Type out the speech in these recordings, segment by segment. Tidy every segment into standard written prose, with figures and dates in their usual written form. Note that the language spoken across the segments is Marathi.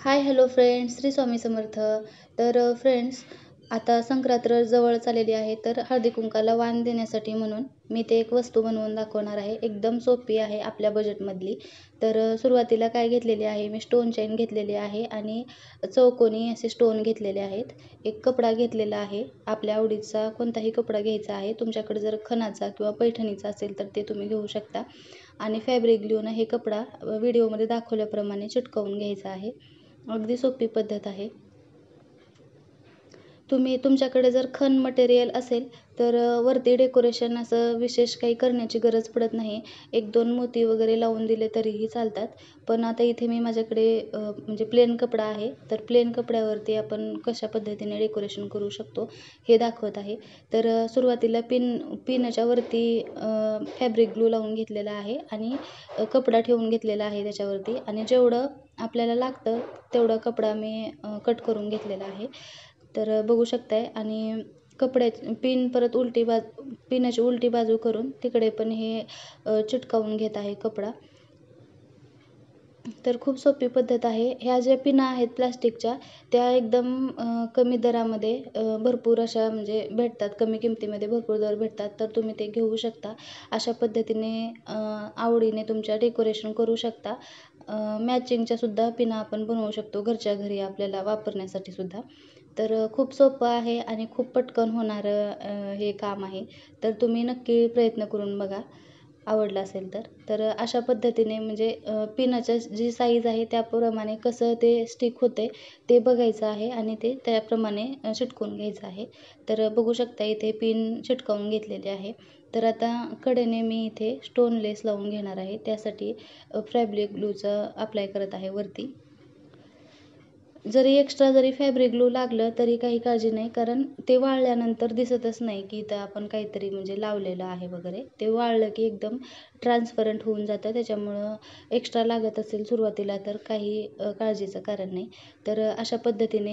Hi hello friends, Shri Swami Samarth. तर फ्रेंड्स, आता संक्रांत जवळ आलेली आहे. तर हळदी कुंकाला वाण देण्यासाठी म्हणून मी ते एक वस्तू बनवून दाखवणार आहे. एकदम सोपी आहे आपल्या बजेटमधली. तर सुरुवातीला काय घेतलेली आहे, मी स्टोन चेन घेतलेली आहे आणि चौकोनी असे स्टोन घेतलेले आहेत. एक कपडा घेतलेला आहे, आपल्या आवडीचा कोणताही कपडा घ्यायचा आहे. तुमच्याकडे जर खणाचा किंवा पैठणीचा असेल तर ते तुम्ही घेऊ शकता. आणि फॅब्रिक ग्लूनं हे कपडा व्हिडिओमध्ये दाखवल्याप्रमाणे चिटकवून घ्यायचा आहे. अगदी सोपी पद्धत आहे. तुमच्याकडे जर खण मटेरियल असेल तर वरती डेकोरेशन असं विशेष काही करण्याची गरज पडत नाही. 1-2 मोती वगैरे लावून दिले तरीही चालतात. पण आता इथे मी माझ्याकडे म्हणजे प्लेन कपडा आहे. तर प्लेन कपड्यावरती आपण कशा पद्धतीने डेकोरेशन करू शकतो हे दाखवत आहे. तर सुरुवातीला पिनच्या वरती फॅब्रिक ग्लू लावून घेतलेला आहे आणि कपडा ठेवून घेतलेला आहे त्याच्यावरती. आणि जेवढं आपल्याला लागतं तेवढा कपडा मी कट करून घेतलेला आहे. तर बघू शकताय. आणि पिन परत पिनाची उलटी बाजू करून तिकडे पण हे चिटकावून घेत आहे कपडा. तर खूप सोपी पद्धत आहे. ह्या ज्या पिना आहेत प्लास्टिकच्या, त्या एकदम कमी दरामध्ये भरपूर अशा म्हणजे भेटतात. कमी किमतीमध्ये भरपूर दर भेटतात. तर तुम्ही ते घेऊ शकता. अशा पद्धतीने आवडीने तुमच्या डेकोरेशन करू शकता. मॅचिंगच्या सुद्धा पिना आपण बनवू शकतो घरच्या घरी आपल्याला वापरण्यासाठी सुद्धा. तर खूप सोपं आहे आणि खूप पटकन होणारं हे काम आहे. तर तुम्ही नक्की प्रयत्न करून बघा, आवडलं असेल तर. तर अशा पद्धतीने म्हणजे पिनाच्या जी साईज आहे त्याप्रमाणे कसं ते स्टिक होते ते बघायचं आहे आणि ते त्याप्रमाणे चिटकवून घ्यायचं आहे. तर बघू शकता इथे पिन चिटकवून घेतलेली आहे. तर आता कडेने मी इथे स्टोन लेस लावून घेणार आहे. त्यासाठी फॅब्रिक ग्लूचं अप्लाय करत आहे वरती. एक्स्ट्रा जरी फॅब्रिक ग्लू लागलं तरी काही काळजी नाही, कारण ते वाळल्यानंतर दिसतच नाही की इथं आपण काहीतरी म्हणजे लावलेलं आहे वगैरे. ते वाळलं की एकदम ट्रान्सपरंट होऊन जातं. त्याच्यामुळं एक्स्ट्रा लागत असेल सुरुवातीला तर काही काळजीचं कारण नाही. तर अशा पद्धतीने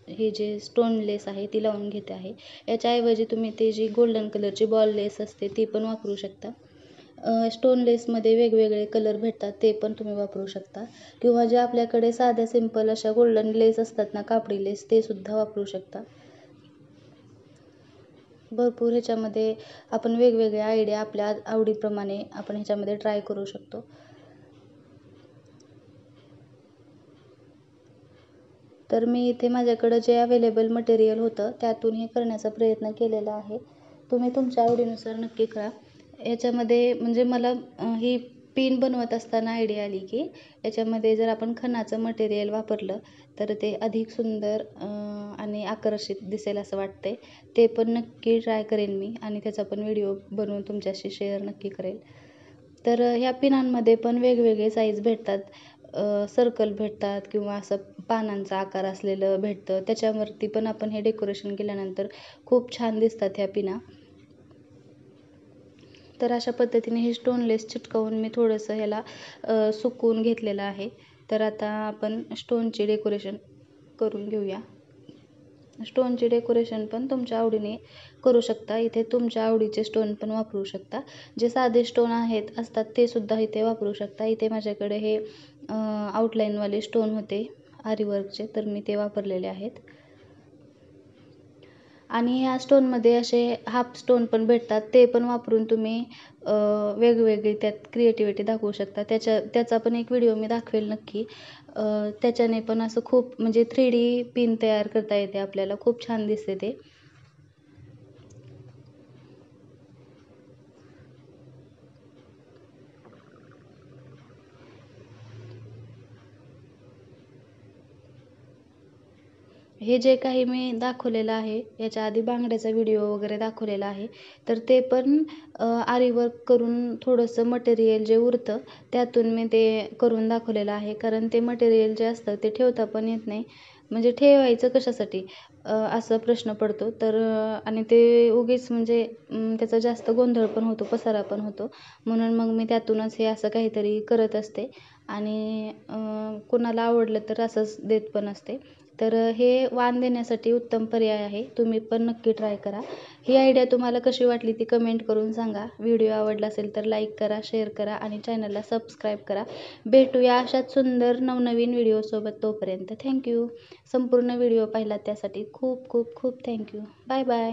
हे जे स्टोन लेस आहे ती लावून घेते आहे. याच्याऐवजी तुम्ही ते जी गोल्डन कलरची बॉल लेस असते ती पण वापरू शकता. स्टोन लेसमध्ये वेगवेगळे कलर भेटतात, ते पण तुम्ही वापरू शकता. किंवा जे आपल्याकडे साध्या सिंपल अशा गोल्डन लेस असतात ना, कापडी लेस, ते सुद्धा वापरू शकता. भरपूर ह्याच्यामध्ये आपण वेगवेगळ्या आयडिया आपल्या आवडीप्रमाणे आपण ह्याच्यामध्ये ट्राय करू शकतो. तर मी इथे माझ्याकडं जे अवेलेबल मटेरियल होतं त्यातून हे करण्याचा प्रयत्न केलेला आहे. तुम्ही तुमच्या आवडीनुसार नक्की करा. याच्यामध्ये म्हणजे मला ही पिन बनवत असताना आयडिया आली की याच्यामध्ये जर आपण खणाचं मटेरियल वापरलं तर ते अधिक सुंदर आणि आकर्षित दिसेल असं वाटतंय. ते पण नक्की ट्राय करेन मी आणि त्याचा पण व्हिडिओ बनवून तुमच्याशी शेअर नक्की करेल. तर ह्या पिनांमध्ये पण वेगवेगळे साईज भेटतात. सर्कल भेटतात किंवा असं पानांचा आकार असलेलं भेटतं. त्याच्यावरती पण आपण हे डेकोरेशन केल्यानंतर खूप छान दिसतात ह्या पिना. तर अशा पद्धतीने हे स्टोन लेस चिटकवून मी थोडंसं ह्याला सुकवून घेतलेलं आहे. तर आता आपण स्टोनची डेकोरेशन करून घेऊया. स्टोनची डेकोरेशन पण तुमच्या आवडीने करू शकता. इथे तुमच्या आवडीचे स्टोन पण वापरू शकता. जे साधे स्टोन असतात ते सुद्धा इथे वापरू शकता. इथे माझ्याकडे हे आउटलाईनवाले स्टोन होते आरीवर्कचे, तर मी ते वापरलेले आहेत. आणि ह्या स्टोनमध्ये असे हाफ स्टोन पण भेटतात, ते पण वापरून तुम्ही वेगवेगळी त्यात क्रिएटिव्हिटी दाखवू शकता. त्याचा पण एक व्हिडिओ मी दाखवेल नक्की. त्याच्याने पण असं खूप म्हणजे 3D पिन तयार करता येते आपल्याला, खूप छान दिसते ते. हे जे काही मी दाखवलेलं आहे, याच्या आधी बांगड्याचा व्हिडिओ वगैरे दाखवलेला आहे. तर ते पण आरी वर्क करून थोडंसं मटेरियल जे उरतं त्यातून मी ते करून दाखवलेलं आहे. कारण ते मटेरियल जे असतं ते ठेवता पण येत नाही. म्हणजे ठेवायचं कशासाठी असा प्रश्न पडतो. तर आणि ते उगीच म्हणजे त्याचा जास्त गोंधळ पण होतो, पसारा पण होतो. म्हणून मग मी त्यातूनच हे असं काहीतरी करत असते. आणि कोणाला आवडलं तर असंच देत पण असते. तर हे वाण देण्यासाठी उत्तम पर्याय आहे. तुम्ही पण नक्की ट्राय करा. ही आयडिया तुम्हाला कशी वाटली ती कमेंट करून सांगा. व्हिडिओ आवडला असेल तर लाईक करा, शेअर करा आणि चॅनलला सबस्क्राईब करा. भेटूया अशाच सुंदर नवनवीन व्हिडिओसोबत. तोपर्यंत थँक्यू. संपूर्ण व्हिडिओ पाहिला त्यासाठी खूप खूप खूप थँक्यू. Bye bye.